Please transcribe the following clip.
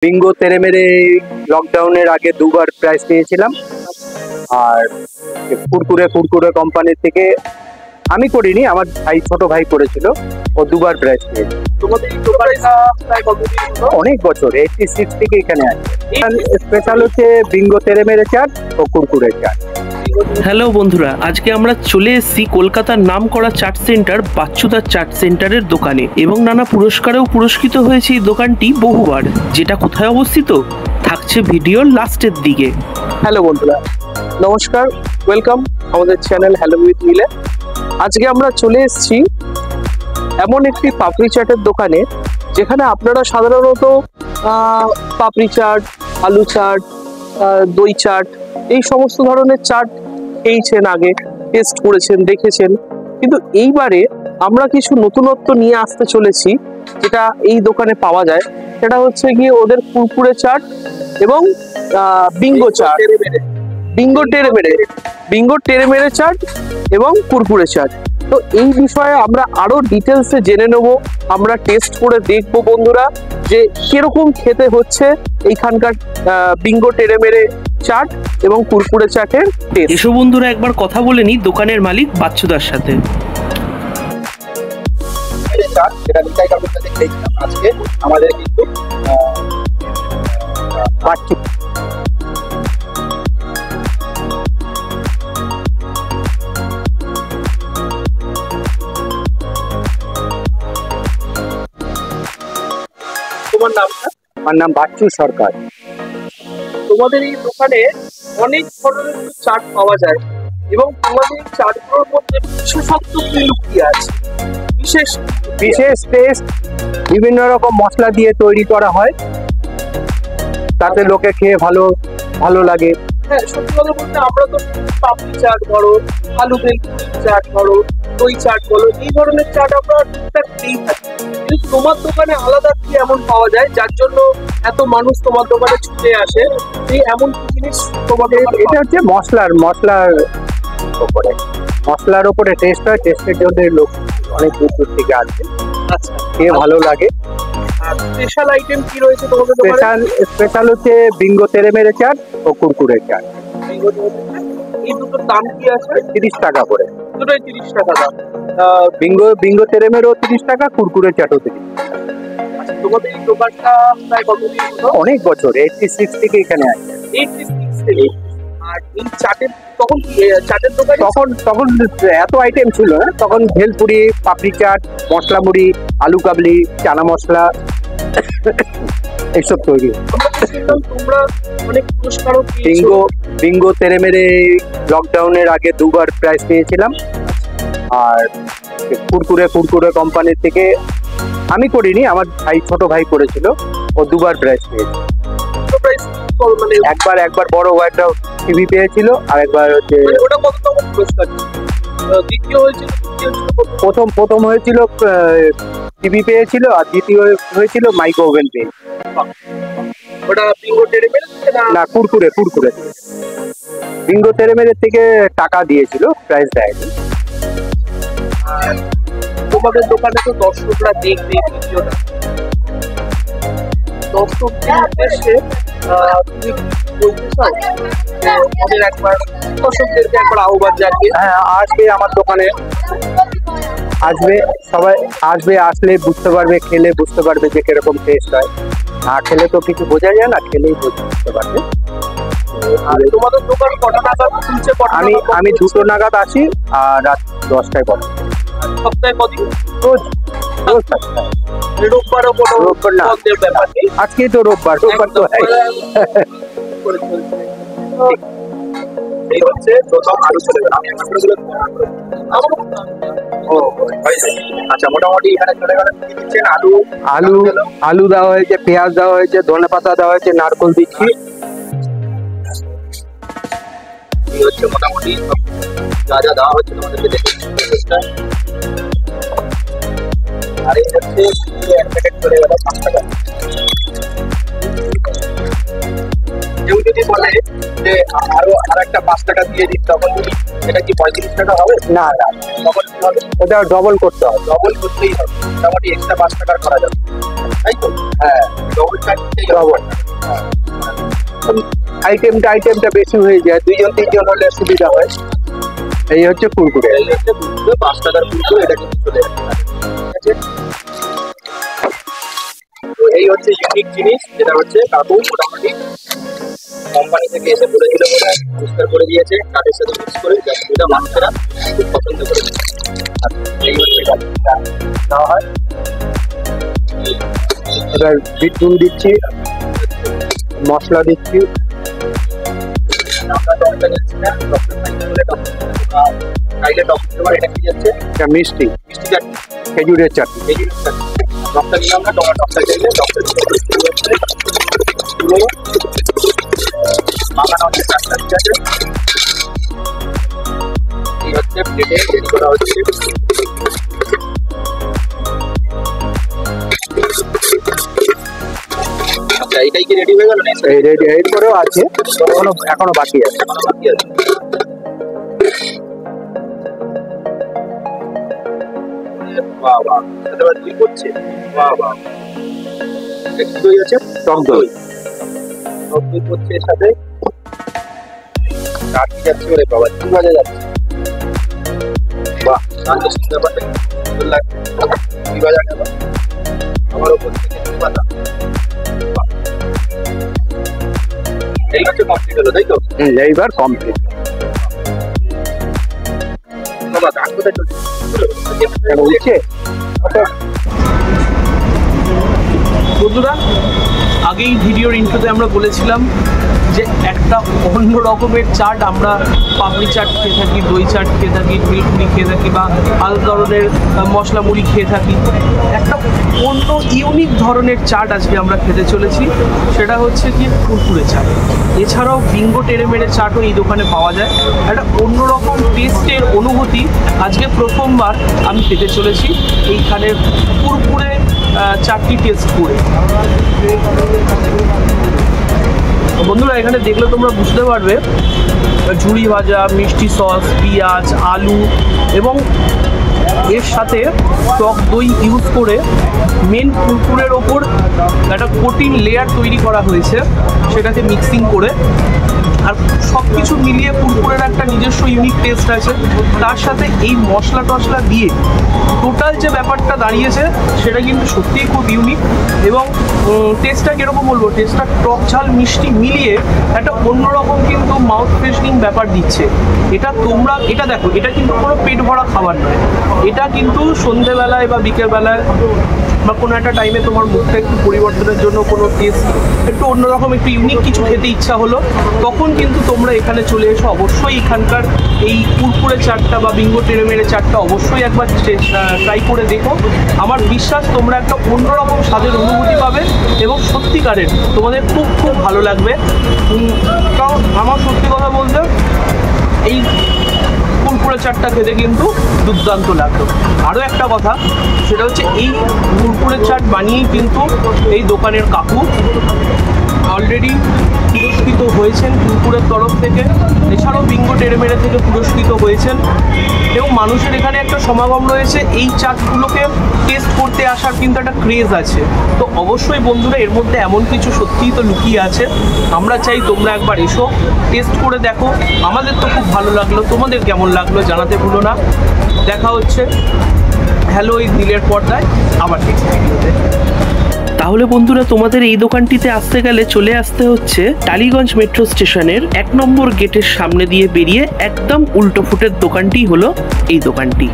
Bingo তেরে মেরে লকডাউনের আগে দুবার প্রাইজ নিয়েছিলাম। আর কুরকুরে কুরকুরে কোম্পানির থেকে আমি করিনি, আমার ভাই ছোট ভাই করেছিল, ও দুবার প্রাইজ নিয়েছে। অনেক বছর 86 থেকে এখানে আছে। স্পেশাল হচ্ছে বিঙ্গো তেরে মেরে চাট ও কুরকুরে চাট। হ্যালো বন্ধুরা, আজকে আমরা চলে এসেছি কলকাতার নামকরা চাট সেন্টার বাচ্চুদার চাট সেন্টারের দোকানে এবং নানা পুরস্কারেও পুরস্কৃত হয়েছে এই দোকানটি বহুবার। যেটা কোথায় অবস্থিত থাকছে ভিডিওর লাস্টের দিকে। হ্যালো বন্ধুরা, নমস্কার, ওয়েলকাম আমাদের চ্যানেল হ্যালো উইথ মিলে। আজকে আমরা চলে এসেছি এমন একটি পাপড়ি চাটের দোকানে যেখানে আপনারা সাধারণত পাপড়ি চাট, আলু চাট, দই চাট এই সমস্ত ধরনের চাট খেয়েছেন, আগে টেস্ট করেছেন, দেখেছেন। কিন্তু এইবারে আমরা কিছু নতুনত্ব নিয়ে আসতে চলেছি যেটা এই দোকানে পাওয়া যায়। সেটা হচ্ছে গিয়ে ওদের কুরকুরে চাট এবং বিঙ্গো চাট, বিঙ্গো টেরে মেরে চাট এবং কুরকুরে চাট। তো এই বিষয়ে আমরা আরো ডিটেলসে জেনে নেব, আমরা টেস্ট করে দেখবো বন্ধুরা যে কিরকম খেতে হচ্ছে এইখানকার বিঙ্গো টেরে মেরে চাট এবং কুরকুরে চাটের টেস্ট। এসো বন্ধুরা একবার কথা বলে নি দোকানের মালিক বাচ্চুদার সাথে। আজকে আমাদের কিন্তু তোমার নামটা? আমার নাম বাচ্চু সরকার। তোমাদের এই দোকানে অনেক ধরনের চাট পাওয়া যায় এবং তোমাদের এই চাটগুলোর মধ্যে বিশেষত্ব কি লুকিয়ে আছে? বিশেষ টেস্ট বিভিন্ন রকম মশলা দিয়ে তৈরি করা হয়, তাতে লোকে খেয়ে ভালো লাগে। হ্যাঁ, সত্যি কথা বলতে আমরা তো পাপড়ি চাট বলো, আলু বেগুনি চাট বলো, দই চাট বলো, এই ধরনের চাট আমরা টুকটাক খেয়েই থাকি। কিন্তু তোমার দোকানে আলাদা কি এমন পাওয়া যায় যার জন্য এত মানুষ তোমার দোকানে ছুটে আসে? এই এমন কি জিনিস তোমাদের? এটা হচ্ছে মশলার উপরে টেস্ট হয়, টেস্টের জন্য লোক অনেক দূর থেকে আসে, আচ্ছা, খেয়ে ভালো লাগে। আর স্পেশাল আইটেম কি রয়েছে তোমাদের দোকানে? স্পেশাল হচ্ছে বিঙ্গো তেরে মেরে চাট ও কুরকুরে চাট। এই দুটোর দাম কি আছে? 30 টাকা করে। দুটোই 30 টাকা দাম। বিঙ্গো তেরে মেরেও 30 টাকা, কুরকুরে চাটও 30 টাকা। আচ্ছা, তোমাদের এই দোকানটা প্রায় কতদিন হলো? অনেক বছর 86 থেকে এখানে আছে। 86 থেকে। আর এই চাটের তখন চাটের দোকান তখন এত আইটেম ছিল না, তখন ভেলপুরি, পাপড়ি চাট, মশলা মুড়ি, আলু কাবলি, চানা মশলা এইসব তৈরি। তোমরা অনেক পুরস্কারও পেয়েছো। বিঙ্গো তেরে মেরে লকডাউনের আগে দুবার প্রাইজ নিয়েছিলাম। আর কুরকুরে কোম্পানির থেকে আমি করিনি, আমার ভাই ছোট ভাই করেছিল, ও দুবার প্রাইজ নিয়েছে। মানে একবার বড় একটা টিভি পেয়েছিল, আর একবার হচ্ছে ওটা কততম পুরস্কার? দ্বিতীয় হয়েছিল, প্রথম হয়েছিল টিভি পেয়েছিল, আর দ্বিতীয় হয়েছিল মাইক্রো ওভেন পেয়েছিল। ওটা বিঙ্গো টেরে মেরে না, কুরকুরে বিঙ্গো তেরে মেরে থেকে টাকা দিয়েছিল, প্রাইজ দেয়নি। তোমাদের দোকানে তো দর্শকরা দেখবে ভিডিওটা, দর্শকদের উদ্দেশ্যে তুমি বলতে চাও আমাদের একবার দর্শকদেরকে একবার আহ্বান জানিয়ে? হ্যাঁ, আসবে আমার দোকানে, সবাই আসলে বুঝতে পারবে, খেলে বুঝতে পারবে যে কিরকম টেস্ট হয়। না খেলে তো কিছু বোঝা যায় না, খেলেই বুঝতে পারবে। আর তোমাদের দোকান কটা নাগাদ খুলছে? আমি 2টো নাগাদ আসি, আর রাত 10টায় বন্ধ। সপ্তাহে কদিন? রোজ রোববারও কোনো রোববার না, বন্ধের ব্যাপার নেই? আজকেই তো রোববার তো এই হচ্ছে প্রথম আলু চলে গেল। আচ্ছা, মোটামুটি এখানে চলে গেল। দিচ্ছেন আলু দেওয়া হয়েছে, পেঁয়াজ দেওয়া হয়েছে, ধনেপাতা দেওয়া হয়েছে, নারকোল দিচ্ছি। এই হচ্ছে মোটামুটি যা দেওয়া হচ্ছে তোমাদেরকে দেখে। আর এই হচ্ছে এক প্যাকেট চলে গেল 5 টাকা। কেউ যদি বলে যে আরো একটা 5 টাকা দিয়ে দিন, তখন সেটা কি 35 টাকা হবে? না, তখন ওটা ডবল করতে হবে, ডবল করতেই হবে, মোটামুটি এক্সট্রা 5 টাকার করা যাবে, তাই তো? হ্যাঁ ডবল আইটেমটা বেশি হয়ে যায়, 2-3 জন হলে সুবিধা হয়। এই হচ্ছে কুরকুরে, 5 টাকার কুরকুরে, এটা কিন্তু চলে যাচ্ছে। তো এই হচ্ছে ইউনিক জিনিস, যেটা হচ্ছে কাকু মোটামুটি কোম্পানি থেকে এসে বলেছিল বলে পরিষ্কার করে দিয়েছে, কাঠের সাথে মিক্স করে, যেটা মানুষেরা খুব পছন্দ করে। এই হচ্ছে দেওয়া হয়। এবার বিট নুন দিচ্ছি, মশলা দিচ্ছি। এটা মিষ্টি চাটনি, খেজুরের চাটনি। টকটা দিলাম না, টকটা চাইলে টকটা এই হচ্ছে প্লেটে রেডি করা হচ্ছে। আচ্ছা, এটাই কি রেডি হয়ে গেল? না, রেডি এরপরেও আছে, এখনো বাকি আছে। বাহ বাহ, কি করছে? বাহ বাহ, দই আছে, টক দই করছে, এর সাথে কাটি যাচ্ছে। ওরে বাবা, কি মজা যাচ্ছে! বাহ, ব্যাপারটা সুন্দর লাগছে। কি বাজা গেল আমার ওপর থেকে পাতা। এই হচ্ছে কমপ্লিট হলো, তাই তো? এইবার কমপ্লিট। বাবা, গান কোথায় চলছে? বন্ধুরা, আগেই ভিডিওর ইন্ট্রোতে আমরা বলেছিলাম যে একটা অন্য রকমের চাট, আমরা পাপড়ি চাট খেয়ে থাকি, দই চাট খেয়ে থাকি, মিল্কমুড়ি খেয়ে থাকি, বা আলাদা ধরনের মশলা মুড়ি খেয়ে থাকি। একটা অন্য ইউনিক ধরনের চাট আজকে আমরা খেতে চলেছি, সেটা হচ্ছে কি কুরকুরে চাট। এছাড়াও বিঙ্গো টেরে মেরে চাটও এই দোকানে পাওয়া যায়। একটা অন্যরকম টেস্টের অনুভূতি আজকে প্রথমবার আমি খেতে চলেছি এইখানের কুরকুরে চাটটি টেস্ট করে। বন্ধুরা, এখানে দেখলে তোমরা বুঝতে পারবে ঝুড়ি ভাজা, মিষ্টি সস, পেঁয়াজ, আলু এবং এর সাথে টক দই ইউজ করে মেন কুরকুরের ওপর একটা কোটিং লেয়ার তৈরি করা হয়েছে, সেটাকে মিক্সিং করে। আর সব কিছু মিলিয়ে কুরকুরের একটা নিজস্ব ইউনিক টেস্ট আছে। তার সাথে এই মশলা টশলা দিয়ে টোটাল যে ব্যাপারটা দাঁড়িয়েছে সেটা কিন্তু সত্যিই খুব ইউনিক। এবং টেস্টটা কীরকম বলবো, টেস্টটা টক ঝাল মিষ্টি মিলিয়ে একটা অন্যরকম কিন্তু মাউথ ফ্রেশনিং ব্যাপার দিচ্ছে। এটা দেখো, এটা কিন্তু কোনো পেট ভরা খাবার নয়। এটা কিন্তু সন্ধেবেলায় বা বিকেলবেলায় বা কোনো একটা টাইমে তোমার মুখটা একটু পরিবর্তনের জন্য, কোনো টেস্ট একটু অন্যরকম, একটু ইউনিক কিছু খেতে ইচ্ছা হলো, তখন কিন্তু তোমরা এখানে চলে এসো। অবশ্যই এখানকার এই কুরকুরে চাটটা বা বিঙ্গো টেরে মেরে চাটটা অবশ্যই একবার ট্রাই করে দেখো। আমার বিশ্বাস তোমরা একটা অন্যরকম স্বাদের অনুভূতি পাবে এবং সত্যিকারের তোমাদের খুব খুব ভালো লাগবে। কারণ আমার সত্যি কথা বলতে এই কুরকুরে চাটটা খেতে কিন্তু দুর্দান্ত লাগতো। আরও একটা কথা, সেটা হচ্ছে এই কুরকুরে চাট বানিয়েই কিন্তু এই দোকানের কাকু অলরেডি পুরস্কৃত হয়েছেন কুরকুরের তরফ থেকে। এছাড়াও বিঙ্গো টেরে মেরে থেকে পুরস্কৃত হয়েছেন। এবং মানুষের এখানে একটা সমাগম রয়েছে, এই চাটগুলোকে টেস্ট করতে আসার কিন্তু একটা ক্রেজ আছে। তো অবশ্যই বন্ধুরা, এর মধ্যে এমন কিছু সত্যিই তো লুকিয়ে আছে। আমরা চাই তোমরা একবার এসো, টেস্ট করে দেখো। আমাদের তো খুব ভালো লাগলো, তোমাদের কেমন লাগলো জানাতে ভুলো না। দেখা হচ্ছে হ্যালো এই দিলের পর্দায় আবার নেক্সট ভিডিওতে। তাহলে বন্ধুরা, তোমাদের এই দোকানটিতে আসতে গেলে চলে আসতে হচ্ছে টালিগঞ্জ মেট্রো স্টেশনের 1 নম্বর গেটের সামনে দিয়ে বেরিয়ে একদম উল্টো ফুটের দোকানটি হলো এই দোকানটি।